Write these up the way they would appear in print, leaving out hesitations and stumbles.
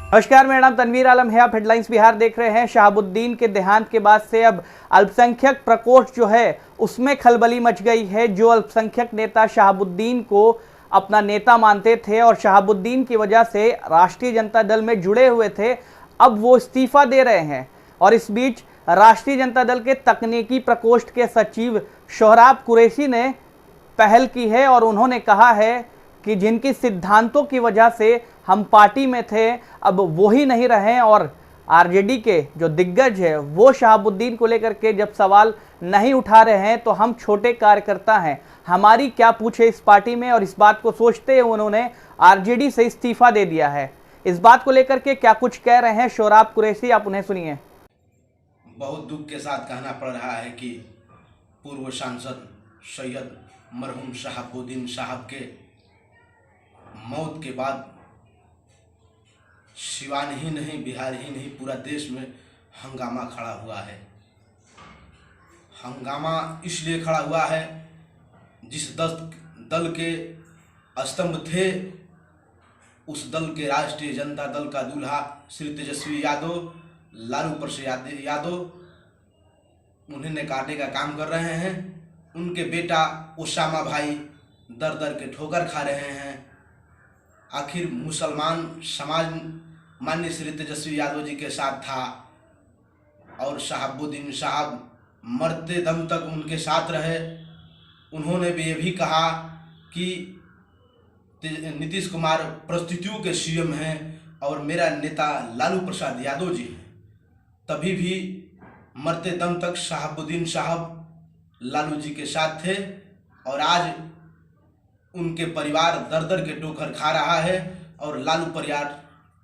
नमस्कार, मेरा नाम तनवीर आलम है। आप हेडलाइंस बिहार देख रहे हैं। शहाबुद्दीन के देहांत के बाद से अब अल्पसंख्यक प्रकोष्ठ जो है उसमें खलबली मच गई है। जो अल्पसंख्यक नेता शहाबुद्दीन को अपना नेता मानते थे और शहाबुद्दीन की वजह से राष्ट्रीय जनता दल में जुड़े हुए थे, अब वो इस्तीफा दे रहे हैं। और इस बीच राष्ट्रीय जनता दल के तकनीकी प्रकोष्ठ के सचिव सोहराब कुरैशी ने पहल की है और उन्होंने कहा है कि जिनकी सिद्धांतों की वजह से हम पार्टी में थे, अब वो ही नहीं रहे। और आरजेडी के जो दिग्गज है वो शहाबुद्दीन को लेकर के जब सवाल नहीं उठा रहे हैं तो हम छोटे कार्यकर्ता हैं, हमारी क्या पूछे इस पार्टी में। और इस बात को सोचते हुए उन्होंने आरजेडी से इस्तीफा दे दिया है। इस बात को लेकर के क्या कुछ कह रहे हैं सोहराब कुरैशी, आप उन्हें सुनिए। बहुत दुख के साथ कहना पड़ रहा है कि पूर्व सांसद सैयद मरहूम शहाबुद्दीन साहब के मौत के बाद सिवान ही नहीं, बिहार ही नहीं, पूरा देश में हंगामा खड़ा हुआ है। हंगामा इसलिए खड़ा हुआ है, जिस दल के स्तंभ थे उस दल के राष्ट्रीय जनता दल का दूल्हा श्री तेजस्वी यादव, लालू प्रसाद यादव, उन्हें काटने का काम कर रहे हैं। उनके बेटा ओसामा भाई दर दर के ठोकर खा रहे हैं। आखिर मुसलमान समाज माननीय श्री तेजस्वी यादव जी के साथ था और शहाबुद्दीन साहब मरते दम तक उनके साथ रहे। उन्होंने भी ये भी कहा कि नीतीश कुमार प्रस्तितियों के सीएम हैं और मेरा नेता लालू प्रसाद यादव जी हैं। तभी भी मरते दम तक शहाबुद्दीन साहब लालू जी के साथ थे और आज उनके परिवार दर दर के ठोकर खा रहा है और लालू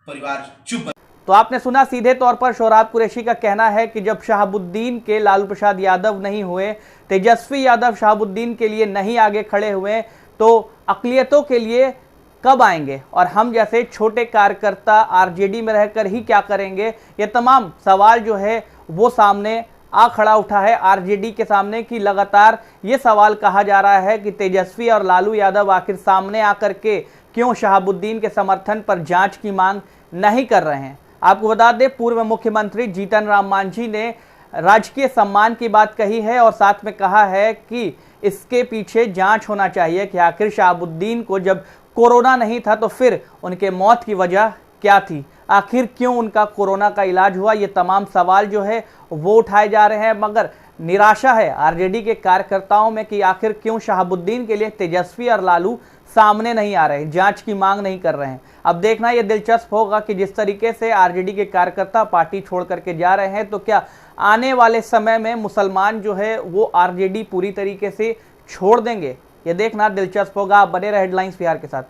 परिवार चुप। तो आपने सुना, सीधे तौर पर सोहराब कुरैशी का कहना है कि जब शहाबुद्दीन के लालू प्रसाद यादव नहीं हुए, तेजस्वी यादव शहाबुद्दीन के लिए नहीं आगे खड़े हुए, तो अक़लियतों के लिए कब आएंगे और हम जैसे छोटे कार्यकर्ता आरजेडी में रहकर ही क्या करेंगे। ये तमाम सवाल जो है वो सामने आ खड़ा उठा है आरजेडी के सामने कि लगातार ये सवाल कहा जा रहा है कि तेजस्वी और लालू यादव आखिर सामने आकर के क्यों शहाबुद्दीन के समर्थन पर जांच की मांग नहीं कर रहे हैं। आपको बता दें, पूर्व मुख्यमंत्री जीतन राम मांझी ने राजकीय सम्मान की बात कही है और साथ में कहा है कि इसके पीछे जांच होना चाहिए कि आखिर शहाबुद्दीन को जब कोरोना नहीं था तो फिर उनके मौत की वजह क्या थी, आखिर क्यों उनका कोरोना का इलाज हुआ। ये तमाम सवाल जो है वो उठाए जा रहे हैं, मगर निराशा है आरजेडी के कार्यकर्ताओं में कि आखिर क्यों शहाबुद्दीन के लिए तेजस्वी और लालू सामने नहीं आ रहे, जांच की मांग नहीं कर रहे हैं। अब देखना ये दिलचस्प होगा कि जिस तरीके से आरजेडी के कार्यकर्ता पार्टी छोड़ करके जा रहे हैं, तो क्या आने वाले समय में मुसलमान जो है वो आरजेडी पूरी तरीके से छोड़ देंगे। ये देखना दिलचस्प होगा। आप बने रहे हेडलाइंस बिहार के साथ।